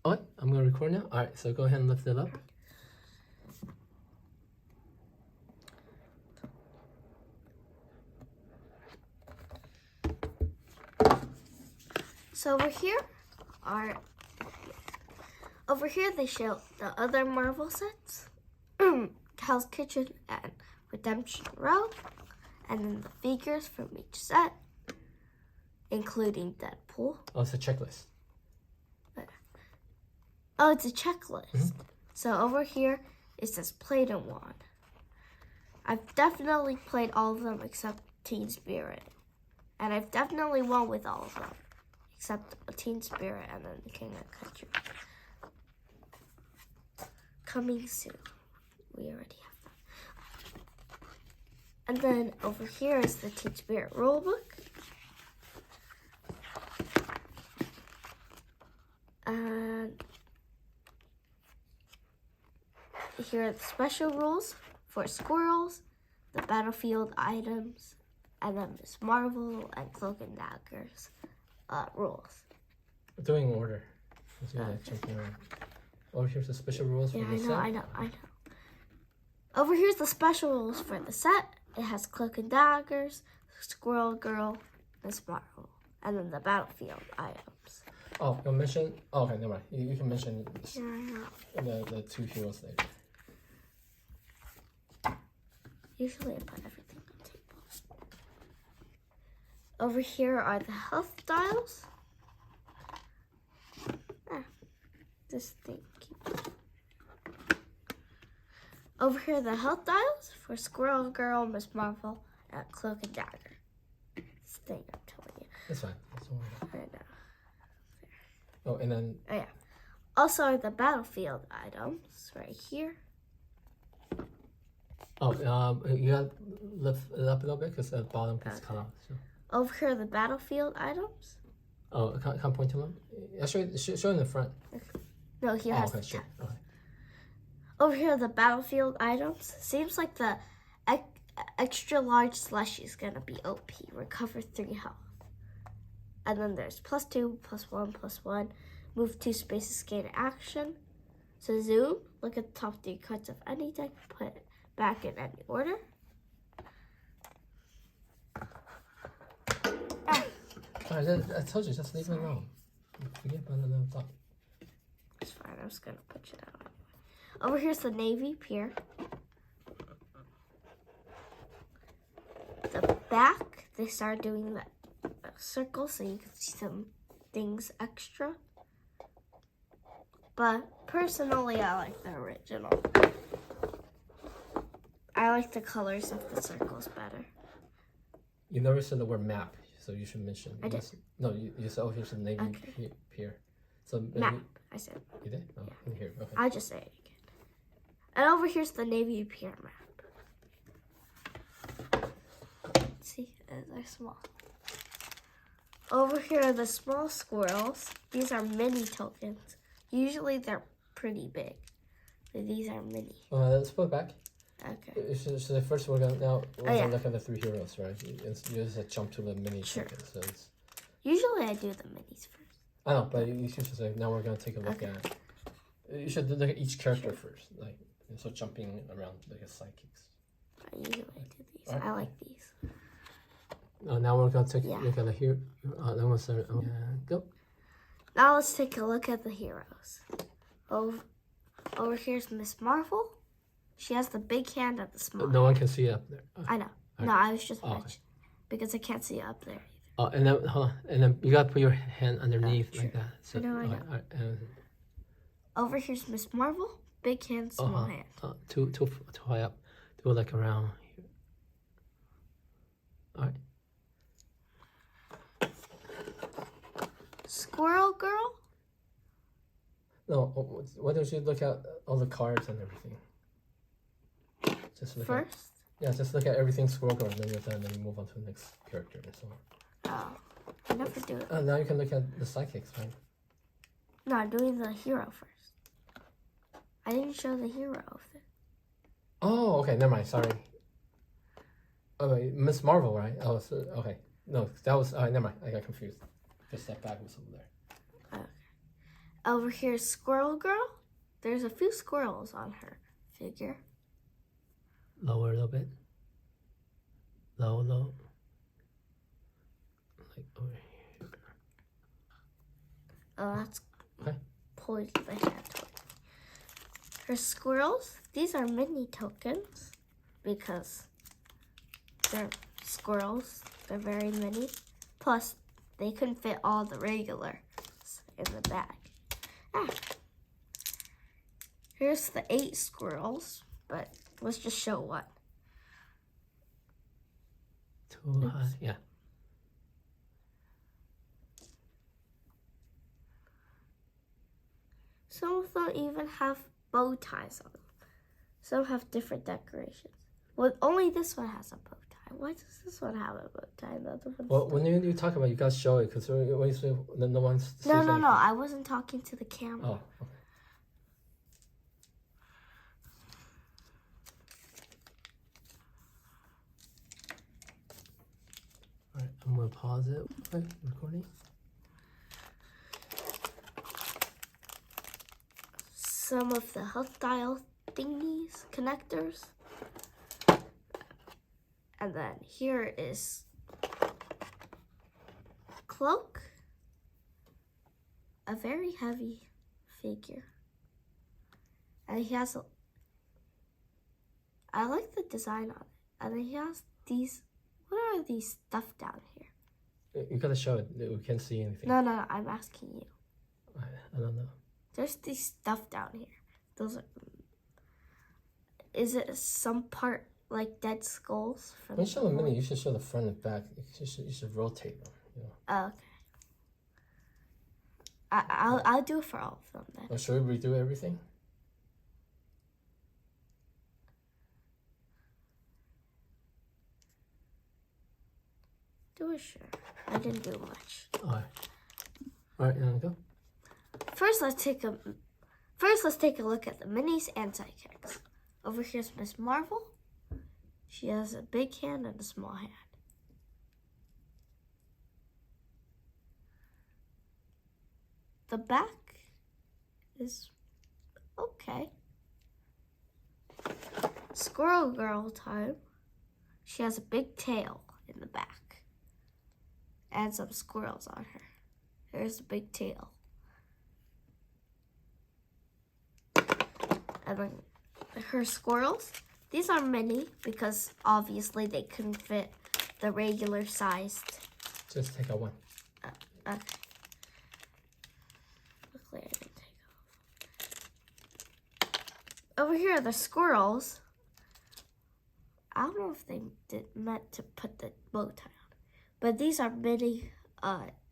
Oh, I'm gonna record now. All right, so go ahead and lift it up. So over here they show the other Marvel sets, Hell's Kitchen and Redemption Row, and then the figures from each set, including Deadpool. Oh, it's a checklist. Oh, it's a checklist. So over here it says played and won. I've definitely played all of them except Teen Spirit. And I've definitely won with all of them. Except Teen Spirit and then the King of Country. Coming soon. We already have that. And then over here is the Teen Spirit rulebook. And here are the special rules for squirrels, the battlefield items, and then Miss Marvel and Cloak and Dagger's rules. We're doing order. Let's do that, jumping around. Oh, here's the special rules for the set. I know. Over here's the special rules for the set. It has Cloak and Daggers, Squirrel Girl, Miss Marvel, and then the battlefield items. Oh, you'll mention. Oh, okay, never mind. You can mention the two heroes later. Usually I put everything on the table. Over here are the health dials. This thing keeps. Over here are the health dials for Squirrel Girl, Miss Marvel, and Cloak and Dagger. This thing I'm telling you. That's fine. That's all right. I know. Oh, and then. Oh yeah. Also are the battlefield items right here. Oh, you got to lift it up a little bit because the bottom gets cut off. So. Over here are the battlefield items. Oh, I can't point to them? Show in the front. Okay. No, here has okay, the sure. Okay. Over here are the battlefield items. Seems like the extra large slushie is going to be OP. Recover 3 health. And then there's +2, +1, +1. Move 2 spaces, gain action. So zoom, look at the top 3 cards of any deck, put it back in any order. I told you, just leave it alone. Forget about the top. It's fine, I'm just gonna put it out. Over here's the Navy Pier. The back, they started doing that circle so you can see some things extra. But personally, I like the original. I like the colors of the circles better. You never said the word map, so you should mention. I did. No, you said, oh, here's the Navy Pier. So maybe, map, I said. You did? Oh, Yeah. in here, okay. I'll just say it again. And over here's the Navy Pier map. See, they're small. Over here are the small squirrels. These are mini tokens. Usually they're pretty big. But these are mini. Let's put it back. Okay. So first we're gonna look at the 3 heroes, right? You just jump to the mini tokens. So it's... Usually I do the minis first. I know, but you should say now we're gonna take a look at. You should look at each character first, like so jumping around like a sidekicks. I usually do these. Right. I like these. Now we're gonna take a look at the hero. Then we'll start. Go. Now let's take a look at the heroes. Over here's Miss Marvel. She has the big hand and the small. No one can see it up there. I know. No, I was just mentioning because I can't see it up there either. Oh, and then hold on. And then you gotta put your hand underneath like that. So, I know. Over here's Miss Marvel. Big hand, small hand. Too high up. Do it like around here. All right. Squirrel Girl. No, why don't you look at all the cards and everything? Just look first? Just look at everything Squirrel Girl, and then you're done, and then you move on to the next character and so on. Oh, I never do it. Now you can look at the sidekicks, right? No, I'm doing the hero first. I didn't show the hero of it. Oh, okay, never mind, sorry. Oh, wait, Miss Marvel, right? Oh, so, okay. No, that was, never mind, I got confused. Just that bag was over there. Over here, Squirrel Girl. There's a few squirrels on her figure. Lower a little bit. Low. Like over here. Oh, that's Okay. pulling the hand toward me. Her squirrels, these are mini tokens because they're squirrels. They're very mini. Plus, they couldn't fit all the regulars in the bag. Here's the 8 squirrels, but let's just show one. Too high. Yeah. Some of them even have bow ties on them. Some have different decorations. Well, only this one has a bow tie. Why does this one have a bow tie? The other one Well, when you talk about it, you gotta show it because when you say no one's. No. I wasn't talking to the camera. Oh. Okay. All right, I'm gonna pause it. Okay, recording. Some of the health dial thingies, connectors. And then here is Cloak. A very heavy figure. And he has I like the design on it. And then he has these, what are these stuff down here? You gotta show it. We can't see anything. No, I'm asking you. I don't know. There's these stuff down here. Those are, is it some part like dead skulls? When you show the mini, you should show the front and back. You should rotate them. You know. Oh, okay. I'll do it for all of them then. Or should we redo everything? Do it, sure. I didn't do much. All right, now go. First, let's take a look at the minis and sidekicks. Over here's Miss Marvel. She has a big hand and a small hand. The back is okay. Squirrel Girl time. She has a big tail in the back and some squirrels on her. There's a big tail. And then her squirrels, these are mini because obviously they couldn't fit the regular sized. Just take out one. Okay. Luckily I didn't take off. Over here are the squirrels. I don't know if they meant to put the bow tie on, but these are mini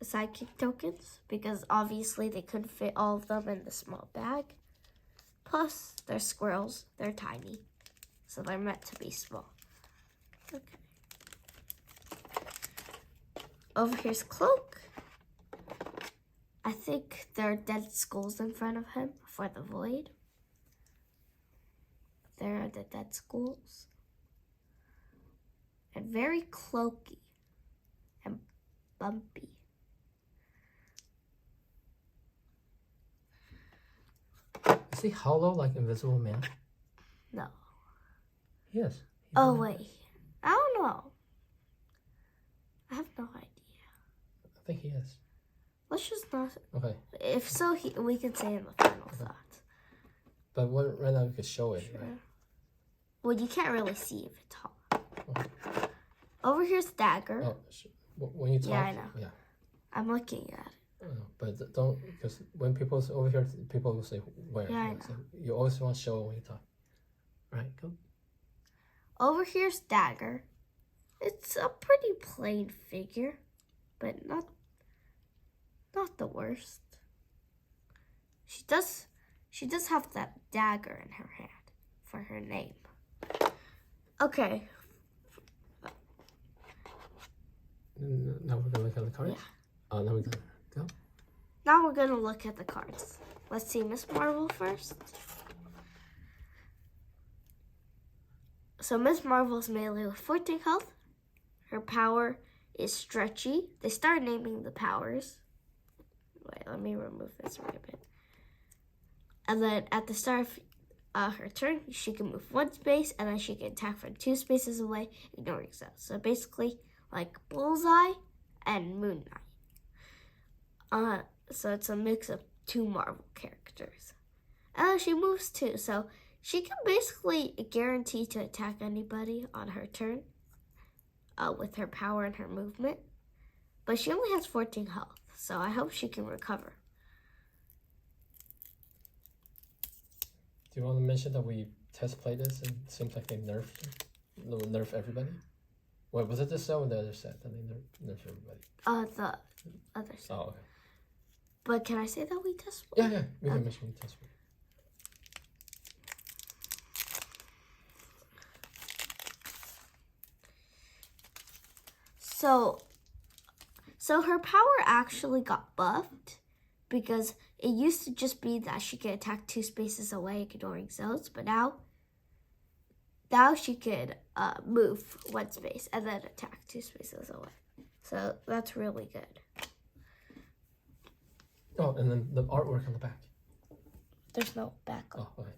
sidekick tokens because obviously they couldn't fit all of them in the small bag. Plus, they're squirrels. They're tiny, so they're meant to be small. Okay. Over here's Cloak. I think there are dead skulls in front of him for the void. There are the dead skulls. And very cloaky and bumpy. Is he hollow like Invisible Man? No. Yes. Oh, wait. I don't know. I have no idea. I think he is. Let's just not. Okay. If so, we can say in the final thoughts. But right now we could show it, Sure. right? Well, you can't really see if it's hollow. Okay. Over here's Dagger. Oh, when you talk. Yeah, I know. Yeah. I'm looking at it. But don't, because when people's over here, people will say where. Yeah, I know. So you always want to show it when you talk. Right, go. Over here's Dagger. It's a pretty plain figure, but not the worst. She does have that dagger in her hand for her name. Okay. Now we're gonna look at the cards. Yeah. Oh, now we can go. Now we're gonna look at the cards. Let's see Miss Marvel first. So Miss Marvel's melee with 14 health. Her power is stretchy. They start naming the powers. Wait, let me remove this ribbon. And then at the start of her turn, she can move 1 space, and then she can attack from 2 spaces away, ignoring cells. So basically, like Bullseye and Moon Knight. So it's a mix of 2 Marvel characters. And she moves 2, so she can basically guarantee to attack anybody on her turn with her power and her movement. But she only has 14 health, so I hope she can recover. Do you want to mention that we test played this and it seems like they nerfed everybody? Wait, was it this set or the other set that they nerfed everybody? The other set. Oh, okay. But can I say that we test played? Yeah, we can mention we test played. So her power actually got buffed because it used to just be that she could attack 2 spaces away, ignoring zones, but now she could move 1 space and then attack 2 spaces away. So that's really good. Oh, and then the artwork on the back. There's no back. Oh, okay.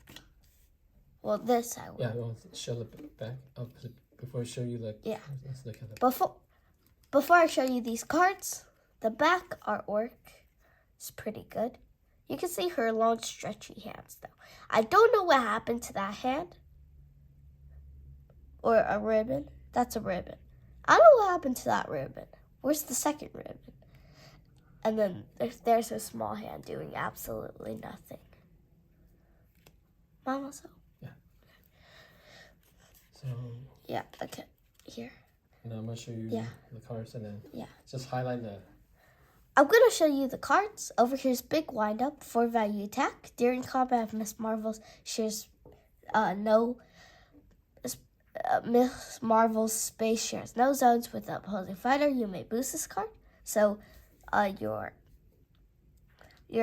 Well, this I will. Yeah, we'll show the back. Before I show you, like, yeah. Let's look at it. Before I show you these cards, the back artwork is pretty good. You can see her long, stretchy hands, though. I don't know what happened to that hand. Or a ribbon. That's a ribbon. I don't know what happened to that ribbon. Where's the second ribbon? And then there's a small hand doing absolutely nothing. Mama, so? Yeah. So... Yeah, okay. Here. And I'm going to show you the cards and then just highlight the... I'm going to show you the cards. Over here's Big Windup, 4 value attack. During combat, if Miss Marvel's shares Miss Marvel's space shares no zones with the opposing fighter, you may boost this card. So your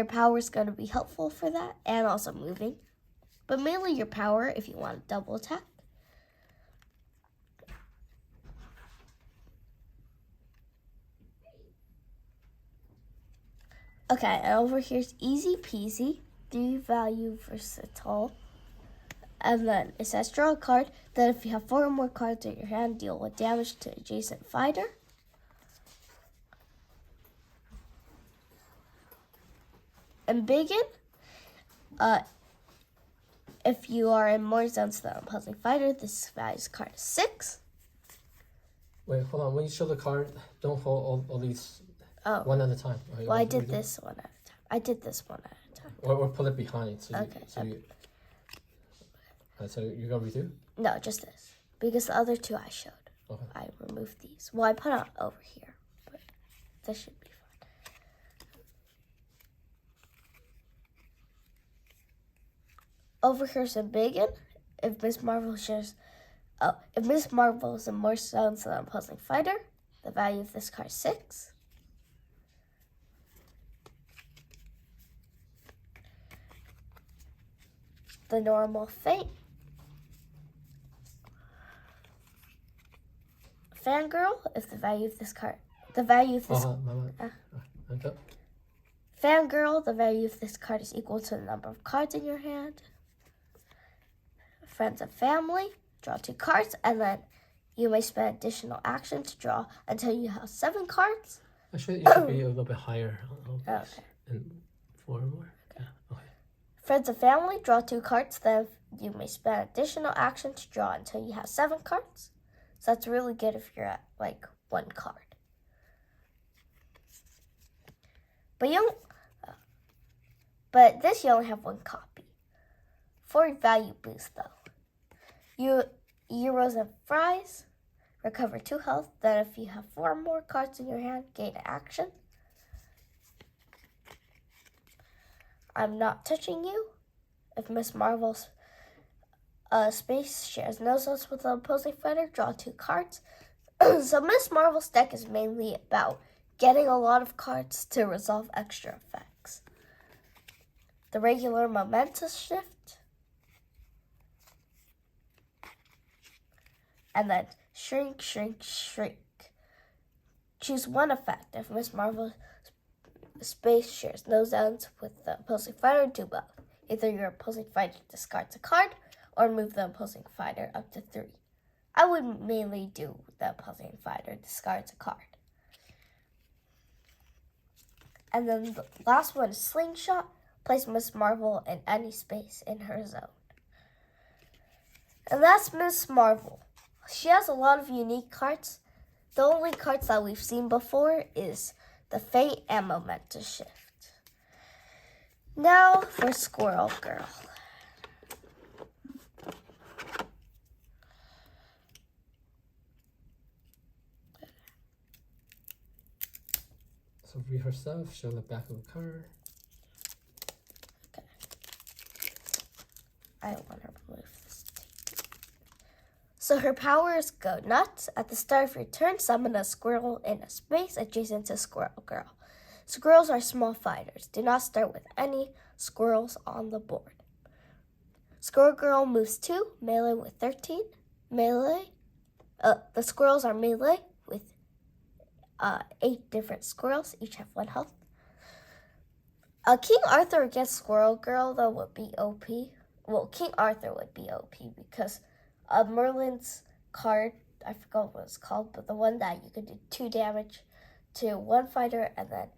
power is going to be helpful for that, and also moving. But mainly your power if you want a double attack. Okay, and over here's Easy Peasy, 3 value versatile. And then it says draw a card. Then if you have 4 or more cards in your hand, deal with damage to adjacent fighter. And Biggin, if you are in more zones than opposing fighter, this value's card is 6. Wait, hold on. When you show the card, don't hold all these one at a time. Well, I did this one at a time. I did this one at a time. Or put it behind. So okay. So you're going to redo? No, just this. Because the other 2 I showed. Okay. I removed these. Well, I put it over here. But this should be fine. Over here's a Biggin. If Miss Marvel shares... if Miss Marvel is in more zones than an opposing fighter, the value of this card is 6. The normal Fate. Fangirl, if the value of this card, Fangirl, the value of this card is equal to the number of cards in your hand. Friends and family, draw 2 cards, and then you may spend additional action to draw until you have 7 cards. Actually, it should be a little bit higher. Okay. And 4 more. Yeah. Okay. Friends and family, draw 2 cards, then you may spend additional action to draw until you have 7 cards. So that's really good if you're at like 1 card. But this you only have 1 copy. For value boost though, Euros and Fries recover 2 health. Then if you have 4 more cards in your hand, gain an action. I'm not touching you. If Miss Marvel's space shares no zones with the opposing fighter, draw 2 cards. So Miss Marvel's deck is mainly about getting a lot of cards to resolve extra effects. The regular momentous shift. And then shrink, shrink, shrink. Choose 1 effect. If Miss Marvel's space shares no zones with the opposing fighter, do both. Either your opposing fighter discards a card or move the opposing fighter up to 3. I would mainly do the opposing fighter discards a card. And then the last one is Slingshot. Place Miss Marvel in any space in her zone. And that's Miss Marvel. She has a lot of unique cards. The only cards that we've seen before is the Fate and Momentous Shift. Now for Squirrel Girl. So read herself, show the back of the card. Okay. I want to remove this tape. So her powers go nuts. At the start of your turn, summon a squirrel in a space adjacent to Squirrel Girl. Squirrels are small fighters. Do not start with any squirrels on the board. Squirrel Girl moves 2, melee with 13. Melee. The squirrels are melee with 8 different squirrels. Each have 1 health. King Arthur against Squirrel Girl, though, would be OP. Well, King Arthur would be OP because Merlin's card, I forgot what it's called, but the one that you could do 2 damage to one fighter and then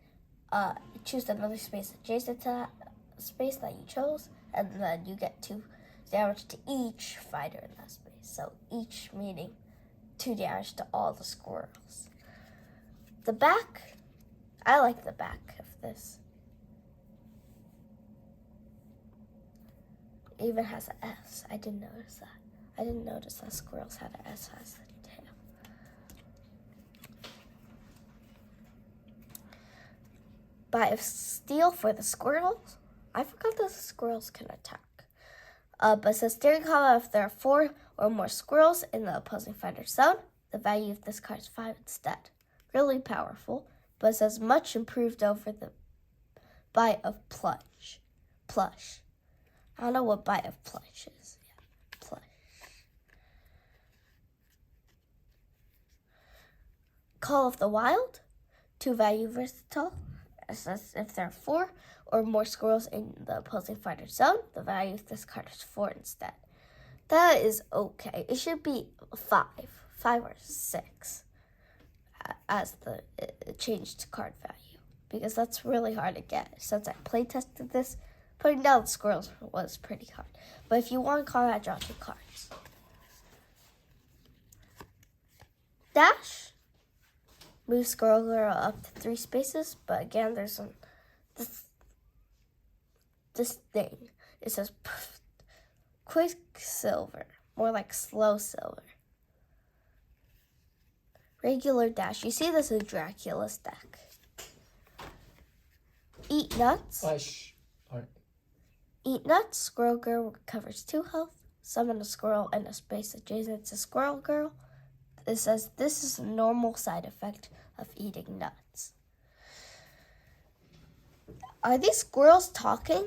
choose another space adjacent to that space that you chose, and then you get 2 damage to each fighter in that space. So each meaning 2 damage to all the squirrels. The back, I like the back of this. It even has an S. I didn't notice that. I didn't notice that squirrels had an S as a tail. Buy of steel for the squirrels. I forgot that the squirrels can attack. But it says during combat, if there are 4 or more squirrels in the opposing fighter's zone, the value of this card is 5 instead. Really powerful, but it says much improved over the Bite of Plush. I don't know what Bite of Plush is. Yeah, Plush. Call of the Wild. 2 value versatile. It says if there are 4 or more squirrels in the opposing fighter's zone, the value of this card is 4 instead. That is okay. It should be 5 or 6 as the changed card value, because that's really hard to get. Since I play tested this, putting down the squirrels was pretty hard. But if you want combat, draw 2 cards. Dash. Move Squirrel Girl up to 3 spaces, but again, there's this thing. It says Quicksilver, more like Slow Silver. Regular dash. You see this in Dracula's deck. Eat nuts. Alright. Eat nuts. Squirrel Girl recovers 2 health. Summon a squirrel in a space adjacent to Squirrel Girl. It says this is a normal side effect of eating nuts. Are these squirrels talking?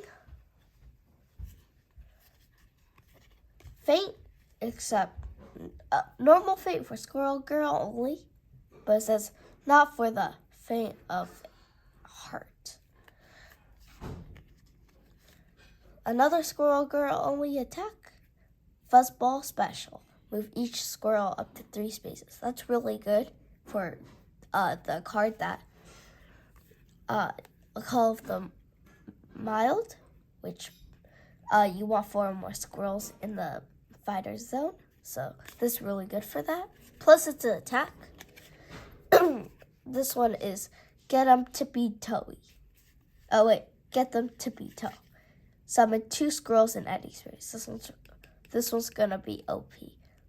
Faint, except normal faint for Squirrel Girl only, but it says not for the faint of heart. Another Squirrel Girl only attack. Fuzzball special. Move each squirrel up to 3 spaces. That's really good for the card that Call of the Mild, which you want 4 or more squirrels in the fighter's zone. So this is really good for that. Plus it's an attack. This one is get them tippy toey. Oh wait, get them tippy toe. Summon 2 squirrels in any space. This one's gonna be OP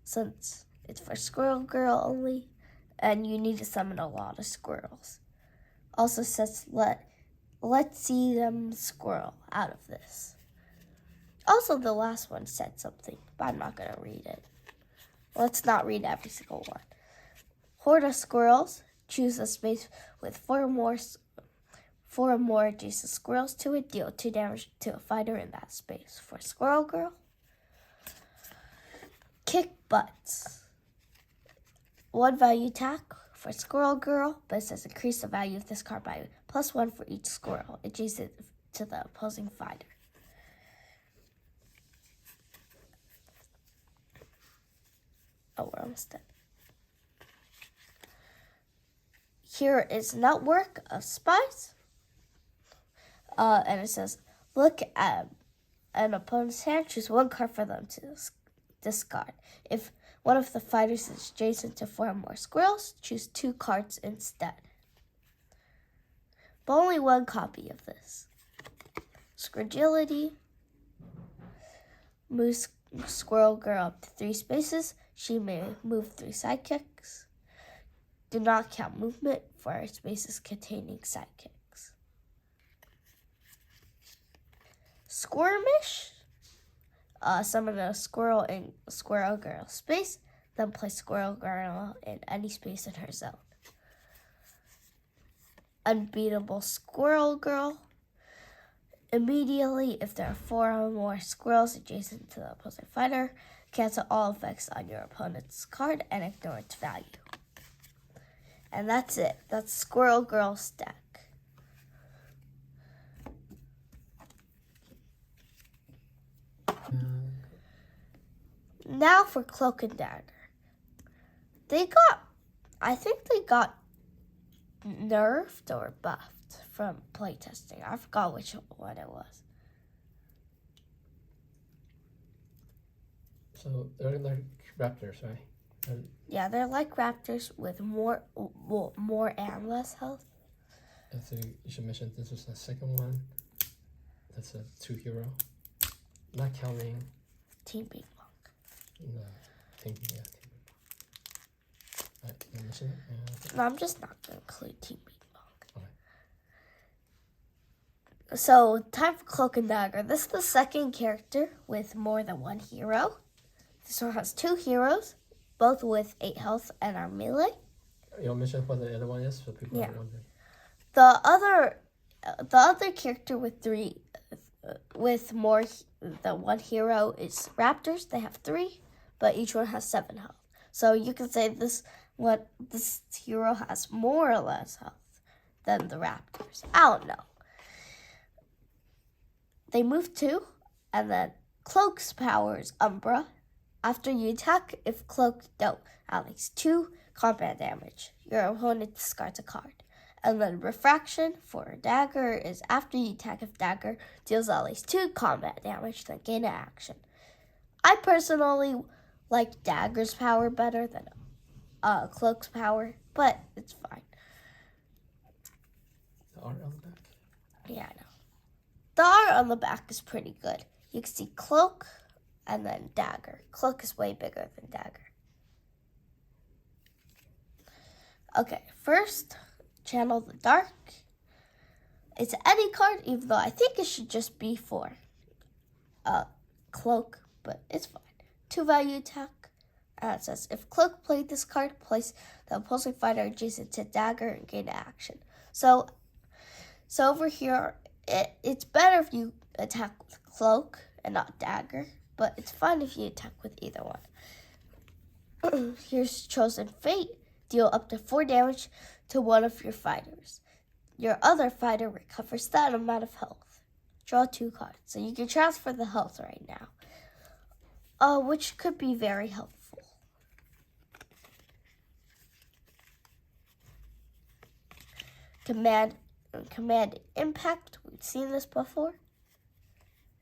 since it's for Squirrel Girl only, and you need to summon a lot of squirrels. Also says let's see them squirrel out of this. Also, the last one said something, but I'm not gonna read it. Let's not read every single one. Horde of squirrels. Choose a space with 4 or more adjacent squirrels to it. Deal 2 damage to a fighter in that space. For Squirrel Girl. Kick butts. 1 value attack for Squirrel Girl, but it says increase the value of this card by +1 for each squirrel adjacent to the opposing fighter. instead. Here is network of spies. And it says, look at an opponent's hand, choose one card for them to discard. If one of the fighters is adjacent to 4 or more squirrels, choose 2 cards instead. But only 1 copy of this. Scragility. Moves Squirrel Girl up to 3 spaces. She may move 3 sidekicks. Do not count movement for spaces containing sidekicks. Squirmish. Summon a squirrel in Squirrel Girl space, then place Squirrel Girl in any space in her zone. Unbeatable Squirrel Girl. Immediately, if there are 4 or more squirrels adjacent to the opposing fighter, cancel all effects on your opponent's card and ignore its value. And that's it. That's Squirrel Girl stack. Now for Cloak and Dagger. I think they got nerfed or buffed from playtesting. I forgot which one it was. So they're like raptors, right? Yeah, they're like raptors with more and less health. And so you should mention this was the second one. That's a 2 hero. Not counting Team Big Monk. no Team Big Monk. Alright, you mention it? Yeah, No, I'm just not going to include Team Big Monk. okay. So, time for Cloak and Dagger. This is the second character with more than 1 hero. This one has 2 heroes, both with 8 health and are melee. You'll mention what the other one is for people Yeah. who are wondering. The other character with more than 1 hero is Raptors. They have 3, but each one has 7 health. So you can say this hero has more or less health than the Raptors. I don't know. They move 2, and then Cloak's power is Umbra. After you attack, if Cloak dealt at least 2 combat damage, your opponent discards a card. And then Refraction for Dagger is after you attack, if Dagger deals at least 2 combat damage, then gain an action. I personally like Dagger's power better than Cloak's power, but it's fine. The art on the back? Yeah, I know. The art on the back is pretty good. You can see Cloak and then Dagger. Cloak is way bigger than Dagger. Okay, first, Channel the Dark. It's any card, even though I think it should just be for Cloak, but it's fine. 2 value attack. And it says, if Cloak played this card, place the opposing fighter adjacent to Dagger and gain action. So over here, it's better if you attack with Cloak and not Dagger, but it's fine if you attack with either one. Here's Chosen Fate. Deal up to 4 damage to one of your fighters. Your other fighter recovers that amount of health. Draw 2 cards. So you can transfer the health right now, which could be very helpful. Command Impact. We've seen this before.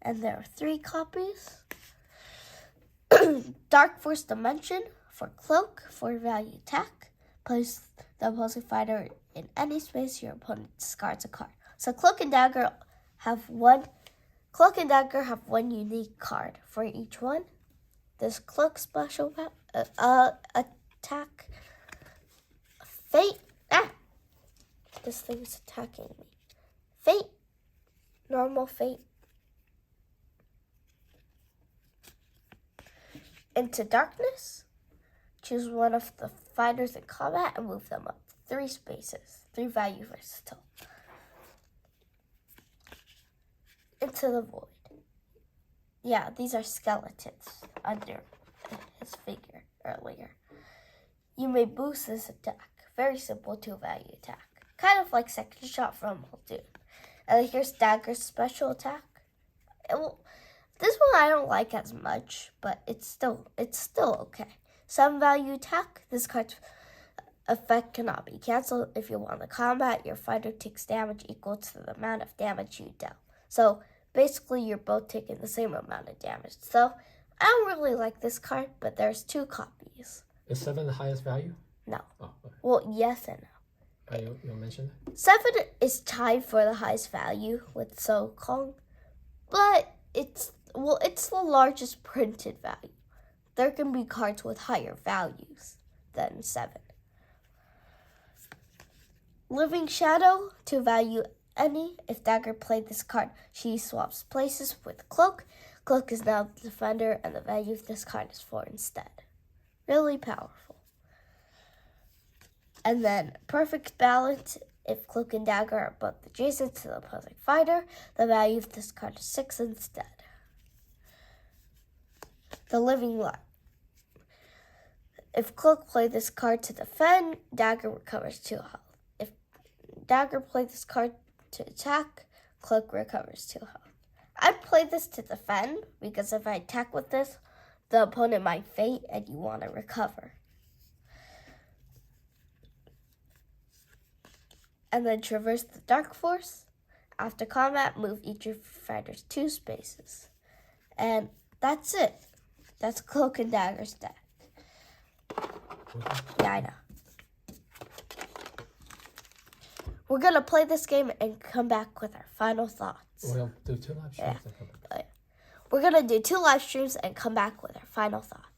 And there are 3 copies. Dark Force Dimension for Cloak, for value attack. Place the opposing fighter in any space your opponent discards a card. So Cloak and Dagger have one unique card for each one. This Cloak special attack. Fate. This thing is attacking me. Fate. Normal Fate. Into Darkness. Choose one of the fighters in combat and move them up 3 spaces. 3 value versatile. Into the Void. Yeah, these are skeletons under his figure earlier. You may boost this attack. Very simple 2 value attack. Kind of like Second Shot from Muldoon. And here's Dagger's special attack. This one I don't like as much, but it's still okay. 7 value attack. This card's effect cannot be canceled. If you want to combat, your fighter takes damage equal to the amount of damage you dealt. So basically, you're both taking the same amount of damage. So I don't really like this card, but there's 2 copies. Is 7 the highest value? No. Oh, okay. Well, yes and no. You mentioned that? 7 is tied for the highest value with So Kong, but it's the largest printed value. There can be cards with higher values than 7. Living Shadow, to value any. If Dagger played this card, she swaps places with Cloak. Cloak is now the defender, and the value of this card is 4 instead. Really powerful. And then Perfect Balance. If Cloak and Dagger are both adjacent to the opposing fighter, the value of this card is 6 instead. The Living Light. If Cloak played this card to defend, Dagger recovers 2 health. If Dagger played this card to attack, Cloak recovers 2 health. I'd play this to defend, because if I attack with this, the opponent might faint and you want to recover. And then Traverse the Dark Force. After combat, move each of your fighters 2 spaces. And that's it. That's Cloak and Dagger's deck. Yeah, I know. We're going to play this game and come back with our final thoughts. We'll do 2 live streams and come back. We're going to do 2 live streams and come back with our final thoughts.